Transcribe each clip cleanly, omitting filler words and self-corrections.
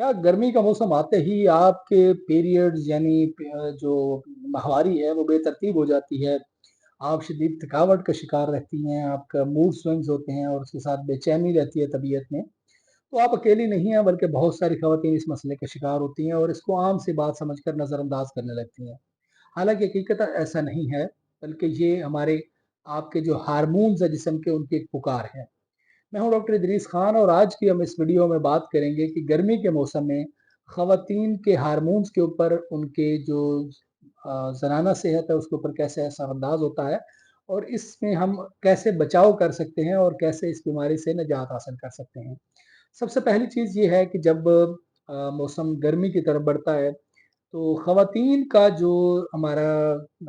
क्या गर्मी का मौसम आते ही आपके पीरियड्स यानी जो माहवारी है वो बेतरतीब हो जाती है? आप शदीद थकावट का शिकार रहती हैं, आपका मूड स्विंग्स होते हैं और उसके साथ बेचैनी रहती है तबीयत में। तो आप अकेली नहीं हैं बल्कि बहुत सारी ख़वातीन इस मसले का शिकार होती हैं और इसको आम सी बात समझकर नज़रअंदाज करने लगती हैं। हालाँकि हकीकतन ऐसा नहीं है, बल्कि ये हमारे आपके जो हार्मोन्स हैं जिस्म के उनकी एक पुकार है। मैं हूं डॉक्टर इदरीस खान और आज की हम इस वीडियो में बात करेंगे कि गर्मी के मौसम में ख़वातीन के हार्मोन्स के ऊपर उनके जो ज़नाना सेहत है उसके ऊपर कैसे असरअंदाज होता है और इसमें हम कैसे बचाव कर सकते हैं और कैसे इस बीमारी से निजात हासिल कर सकते हैं। सबसे पहली चीज़ ये है कि जब मौसम गर्मी की तरफ बढ़ता है तो ख़वातीन का जो हमारा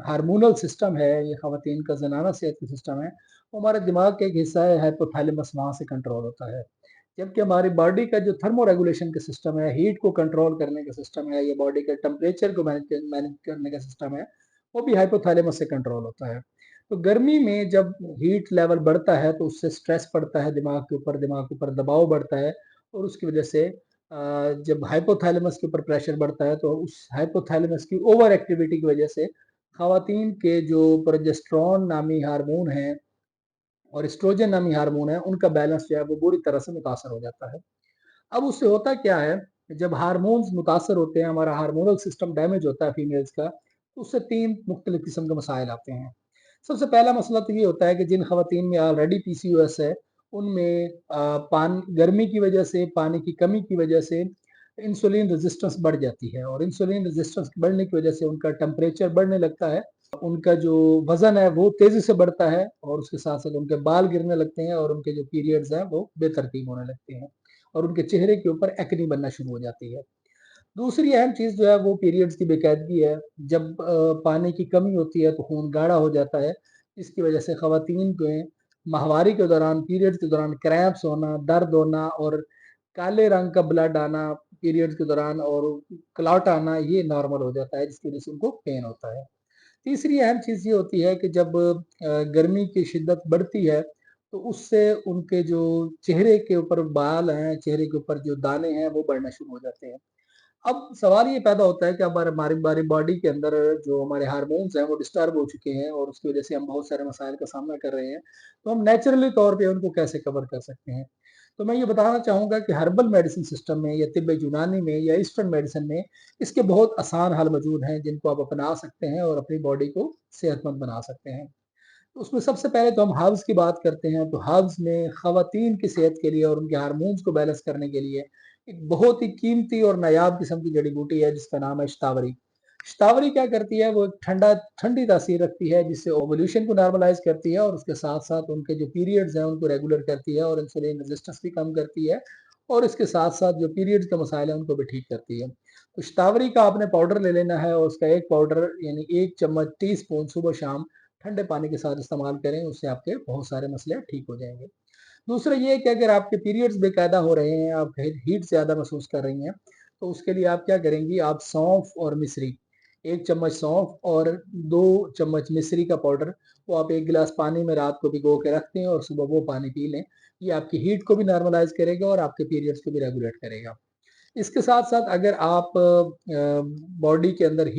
हार्मोनल सिस्टम है, ये ख़वातीन का ज़नाना सेहत का सिस्टम है, वो हमारे दिमाग का एक हिस्सा है हाइपोथैलेमस, वहाँ से कंट्रोल होता है। जबकि हमारी बॉडी का जो थर्मो रेगुलेशन का सिस्टम है, हीट को कंट्रोल करने का सिस्टम है, या बॉडी के टेम्परेचर को मैनेज करने का सिस्टम है, वो भी हाइपोथैलेमस से कंट्रोल होता है। तो गर्मी में जब हीट लेवल बढ़ता है तो उससे स्ट्रेस पड़ता है दिमाग के ऊपर दबाव बढ़ता है और उसकी वजह से जब हाइपोथैलेमस के ऊपर प्रेशर बढ़ता है तो उस हाइपोथैलेमस की ओवर एक्टिविटी की वजह से ख़वातीन के जो प्रोजेस्टेरोन नामी हार्मोन हैं और एस्ट्रोजन नामी हार्मोन है, उनका बैलेंस जो है वो बुरी तरह से मुतासर हो जाता है। अब उससे होता क्या है, जब हार्मोन्स मुतासर होते हैं, हमारा हार्मोनल सिस्टम डैमेज होता है फीमेल्स का, तो उससे 3 मुख्तलिफ किस्म के मसाइल आते हैं। सबसे पहला मसला तो ये होता है कि जिन ख़वातीन में ऑलरेडी पीसीओएस है, उनमें पान गर्मी की वजह से, पानी की कमी की वजह से इंसुलिन रेजिस्टेंस बढ़ जाती है और इंसुलिन रेजिस्टेंस बढ़ने की वजह से उनका टेम्परेचर बढ़ने लगता है, उनका जो वज़न है वो तेज़ी से बढ़ता है और उसके साथ-साथ उनके बाल गिरने लगते हैं और उनके जो पीरियड्स हैं वो बेतरतीब होने लगते हैं और उनके चेहरे के ऊपर एक्ने बनना शुरू हो जाती है। दूसरी अहम चीज़ जो है वो पीरियड्स की बेकायदगी है। जब पानी की कमी होती है तो खून गाढ़ा हो जाता है, जिसकी वजह से ख़वातीन में माहवारी के दौरान, पीरियड्स के दौरान क्रैम्प्स होना, दर्द होना और काले रंग का ब्लड आना पीरियड्स के दौरान और क्लॉट आना, ये नॉर्मल हो जाता है, जिसकी वजह से उनको पेन होता है। तीसरी अहम चीज़ ये होती है कि जब गर्मी की शिद्दत बढ़ती है, तो उससे उनके जो चेहरे के ऊपर बाल हैं, चेहरे के ऊपर जो दाने हैं, वो बढ़ना शुरू हो जाते हैं। अब सवाल ये पैदा होता है कि अब हमारी हमारी बॉडी के अंदर जो हमारे हार्मोन्स हैं वो डिस्टर्ब हो चुके हैं और उसकी वजह से हम बहुत सारे मसाइल का सामना कर रहे हैं। तो हम नेचुरली तौर पे उनको कैसे कवर कर सकते हैं? तो मैं ये बताना चाहूँगा कि हर्बल मेडिसिन सिस्टम में या तिब्ब यूनानी में या ईस्टर्न मेडिसिन में इसके बहुत आसान हल मौजूद हैं जिनको आप अपना सकते हैं और अपनी बॉडी को सेहतमंद बना सकते हैं। तो उसमें सबसे पहले तो हम हर्ब्स की बात करते हैं, तो हर्ब्स में ख़वातीन की सेहत के लिए और उनके हार्मोन्स को बैलेंस करने के लिए एक बहुत ही कीमती और नायाब किस्म की जड़ी-बूटी है जिसका नाम है शतावरी। शतावरी क्या करती है, वो एक ठंडी तासीर रखती है जिससे ओवुलेशन को नॉर्मलाइज़ करती है और उसके साथ-साथ उनके जो पीरियड्स हैं उनको रेगुलर करती है और इंसुलिन रेजिस्टेंस भी कम करती है और इसके साथ-साथ जो पीरियड्स का मसाइल है उनको भी ठीक करती है। तो शतावरी का आपने पाउडर ले लेना है और उसका 1 पाउडर यानी 1 चम्मच टी-स्पून सुबह-शाम ठंडे पानी के साथ इस्तेमाल करें, उससे आपके बहुत सारे मसले ठीक हो जाएँगे। दूसरा ये है कि अगर आपके पीरियड्स बेकायदा हो रहे हैं, आप हीट ज़्यादा महसूस कर रही हैं, तो उसके लिए आप क्या करेंगी, आप सौंफ और मिश्री, 1 चम्मच सौंफ और 2 चम्मच मिश्री का पाउडर, वो आप 1 गिलास पानी में रात को भिगो के रख दें और सुबह वो पानी पी लें। ये आपकी हीट को भी नॉर्मलाइज़ करेगा और आपके पीरियड्स को भी रेगुलेट करेगा। इसके साथ-साथ अगर आप बॉडी के अंदर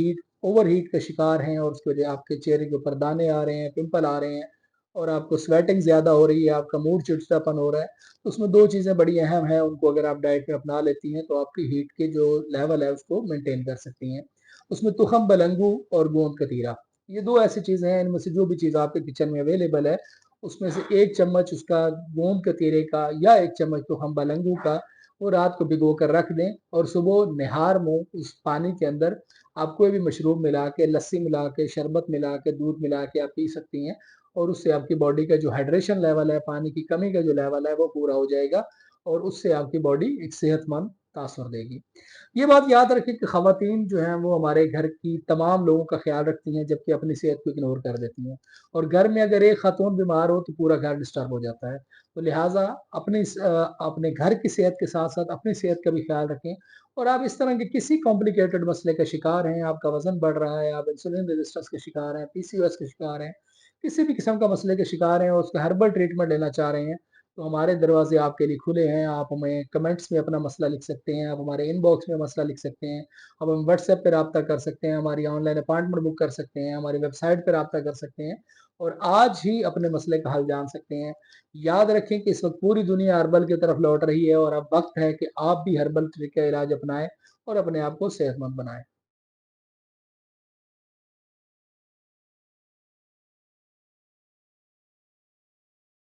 ओवर हीट का शिकार हैं और उसकी वजह आपके चेहरे के ऊपर दाने आ रहे हैं, पिंपल आ रहे हैं और आपको स्वेटिंग ज़्यादा हो रही है, आपका मूड चिड़चिड़ापन हो रहा है, तो उसमें 2 चीज़ें बड़ी अहम हैं, उनको अगर आप डाइट में अपना लेती हैं, तो आपकी हीट के जो लेवल है, उसको मेंटेन कर सकती हैं। उसमें तुखम बलंगू और गोंद कतीरा, ये 2 ऐसी चीज़ें हैं, इनमें से जो भी चीज़ आपके किचन में अवेलेबल है, उसमें से 1 चम्मच उसका गोंद कतीरे का या 1 चम्मच तुखम बलंगू का वो रात को भिगो कर रख दें और सुबह निहार मुँह उस पानी के अंदर आप कोई भी मशरूब मिला के, लस्सी मिला के, शरबत मिला के, दूध मिला के आप पी सकती हैं और उससे आपकी बॉडी का जो हाइड्रेशन लेवल है, पानी की कमी का जो लेवल है, वो पूरा हो जाएगा और उससे आपकी बॉडी एक सेहतमंद तासुर देगी। ये बात याद रखें कि ख़वातीन जो हैं वो हमारे घर की तमाम लोगों का ख़्याल रखती हैं जबकि अपनी सेहत को इग्नोर कर देती हैं और घर में अगर एक ख़ातून बीमार हो तो पूरा घर डिस्टर्ब हो जाता है। तो लिहाज़ा अपने घर की सेहत के साथ-साथ अपनी सेहत का भी ख़्याल रखें और आप इस तरह के किसी कॉम्प्लिकेटेड मसले का शिकार हैं, आपका वज़न बढ़ रहा है, आप इंसुलिन रेज़िस्टेंस के शिकार हैं, पीसीओएस के शिकार हैं, किसी भी किस्म का मसले के शिकार हैं और उसका हर्बल ट्रीटमेंट लेना चाह रहे हैं, तो हमारे दरवाजे आपके लिए खुले हैं। आप हमें कमेंट्स में अपना मसला लिख सकते हैं, आप हमारे इनबॉक्स में मसला लिख सकते हैं, आप हमें व्हाट्सएप पे राब्ता कर सकते हैं, हमारी ऑनलाइन अपॉइंटमेंट बुक कर सकते हैं, हमारी वेबसाइट पे राब्ता कर सकते हैं और आज ही अपने मसले का हल जान सकते हैं। याद रखें कि इस वक्त पूरी दुनिया हर्बल की तरफ लौट रही है और अब वक्त है कि आप भी हर्बल तरीका इलाज अपनाएं और अपने आप को सेहतमंद बनाएं।